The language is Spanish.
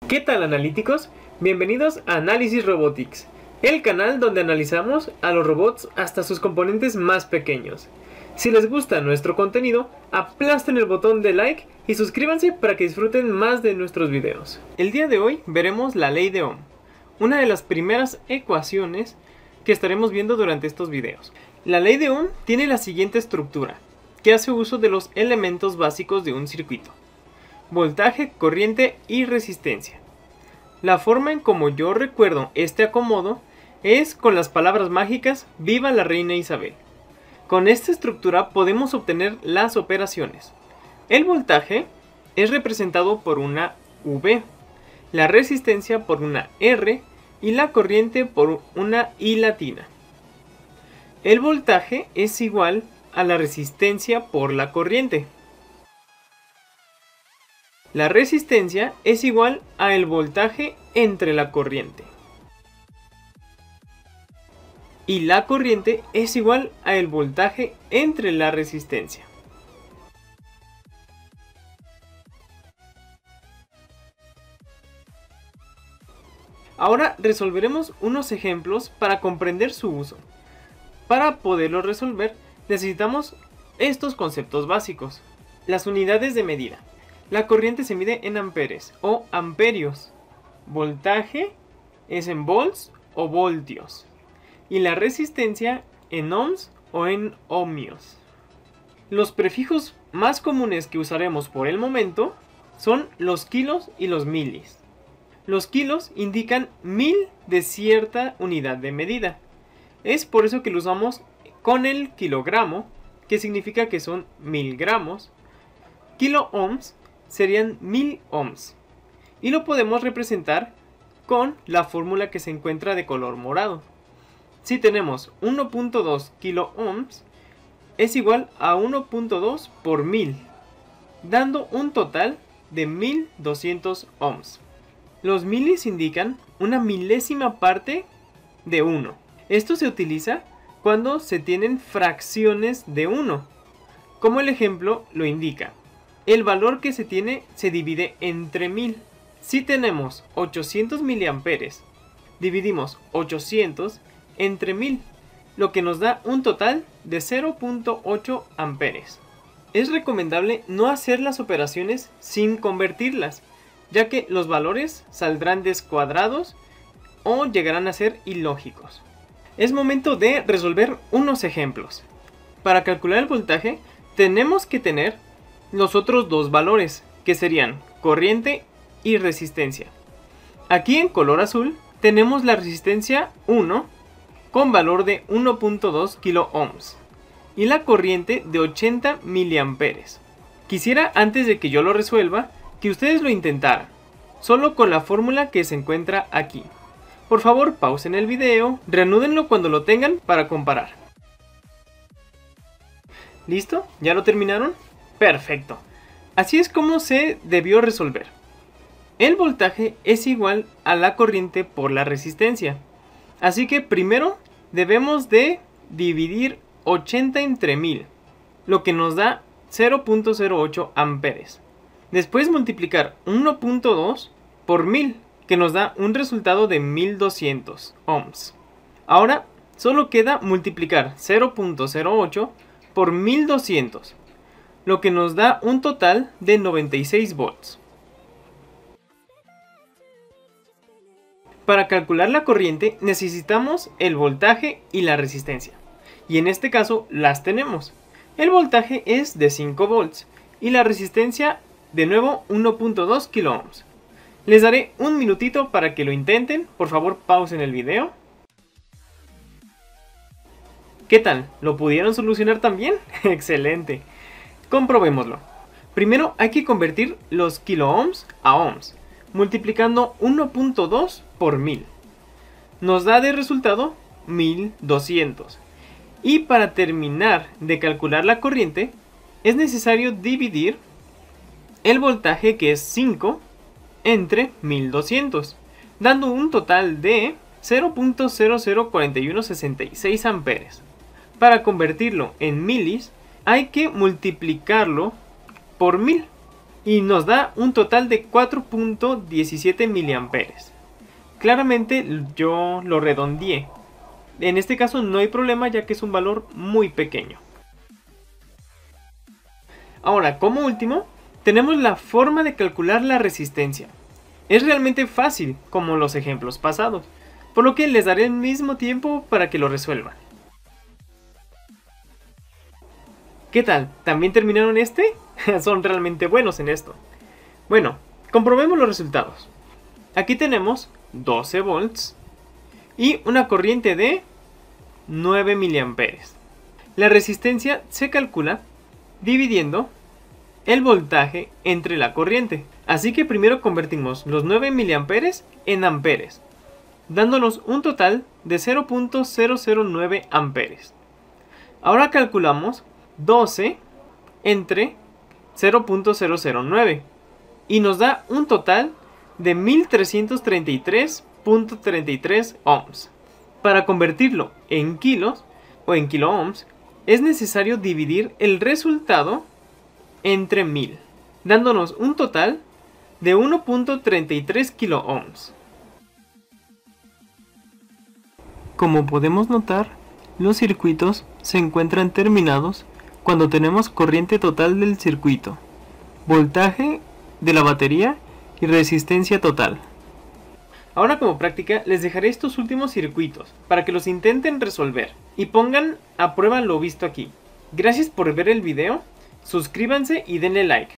¿Qué tal, analíticos? Bienvenidos a Análisis Robotics, el canal donde analizamos a los robots hasta sus componentes más pequeños. Si les gusta nuestro contenido, aplasten el botón de like y suscríbanse para que disfruten más de nuestros videos. El día de hoy veremos la ley de Ohm, una de las primeras ecuaciones que estaremos viendo durante estos videos. La ley de Ohm tiene la siguiente estructura, que hace uso de los elementos básicos de un circuito: voltaje, corriente y resistencia. La forma en como yo recuerdo este acomodo es con las palabras mágicas "Viva la Reina Isabel". Con esta estructura podemos obtener las operaciones. El voltaje es representado por una V, la resistencia por una R y la corriente por una I latina. El voltaje es igual a la resistencia por la corriente. La resistencia es igual a el voltaje entre la corriente. Y la corriente es igual a el voltaje entre la resistencia. Ahora resolveremos unos ejemplos para comprender su uso. Para poderlo resolver necesitamos estos conceptos básicos. Las unidades de medida. La corriente se mide en amperes o amperios. Voltaje es en volts o voltios. Y la resistencia en ohms o en ohmios. Los prefijos más comunes que usaremos por el momento son los kilos y los milis. Los kilos indican 1000 de cierta unidad de medida. Es por eso que lo usamos con el kilogramo, que significa que son 1000 gramos. Kilo ohms serían 1000 ohms. Y lo podemos representar con la fórmula que se encuentra de color morado. Si tenemos 1.2 kilo ohms, es igual a 1.2 por 1000, dando un total de 1200 ohms. Los milis indican una milésima parte de 1. Esto se utiliza cuando se tienen fracciones de 1, como el ejemplo lo indica. El valor que se tiene se divide entre 1000. Si tenemos 800 miliamperes, dividimos 800 entre 1000, lo que nos da un total de 0.8 amperes. Es recomendable no hacer las operaciones sin convertirlas, ya que los valores saldrán descuadrados o llegarán a ser ilógicos. Es momento de resolver unos ejemplos. Para calcular el voltaje tenemos que tener los otros dos valores, que serían corriente y resistencia. Aquí en color azul tenemos la resistencia 1 con valor de 1.2 kilo ohms y la corriente de 80 miliamperes. Quisiera, antes de que yo lo resuelva, que ustedes lo intentaran, solo con la fórmula que se encuentra aquí. Por favor, pausen el video, reanúdenlo cuando lo tengan para comparar. ¿Listo? ¿Ya lo terminaron? Perfecto. Así es como se debió resolver. El voltaje es igual a la corriente por la resistencia. Así que primero debemos de dividir 80 entre 1000, lo que nos da 0.08 amperes. Después multiplicar 1.2 por 1000, que nos da un resultado de 1200 ohms. Ahora solo queda multiplicar 0.08 por 1200, lo que nos da un total de 96 volts. Para calcular la corriente necesitamos el voltaje y la resistencia, y en este caso las tenemos. El voltaje es de 5 volts y la resistencia de nuevo 1.2 kilo ohms. Les daré un minutito para que lo intenten. Por favor, pausen el video. ¿Qué tal? ¿Lo pudieron solucionar también? ¡Excelente! Comprobémoslo. Primero hay que convertir los kilo ohms a ohms, multiplicando 1.2 por 1000. Nos da de resultado 1200. Y para terminar de calcular la corriente, es necesario dividir el voltaje, que es 5, entre 1200, dando un total de 0.004166 amperes. Para convertirlo en milis, hay que multiplicarlo por 1000. y nos da un total de 4.17 miliamperes. Claramente yo lo redondeé. En este caso no hay problema ya que es un valor muy pequeño. Ahora, como último, tenemos la forma de calcular la resistencia. Es realmente fácil, como los ejemplos pasados, por lo que les daré el mismo tiempo para que lo resuelvan. ¿Qué tal? ¿También terminaron este? Son realmente buenos en esto. Bueno, comprobemos los resultados. Aquí tenemos 12 volts y una corriente de 9 miliamperes. La resistencia se calcula dividiendo el voltaje entre la corriente. Así que primero convertimos los 9 miliamperes en amperes, dándonos un total de 0.009 amperes. Ahora calculamos 12 entre 0.009 y nos da un total de 1333.33 ohms. Para convertirlo en kilos o en kilo ohms es necesario dividir el resultado entre 1000, dándonos un total de 1.33 kilo ohms. Como podemos notar, los circuitos se encuentran terminados cuando tenemos corriente total del circuito, voltaje de la batería y resistencia total. Ahora como práctica les dejaré estos últimos circuitos para que los intenten resolver y pongan a prueba lo visto aquí. Gracias por ver el video, suscríbanse y denle like.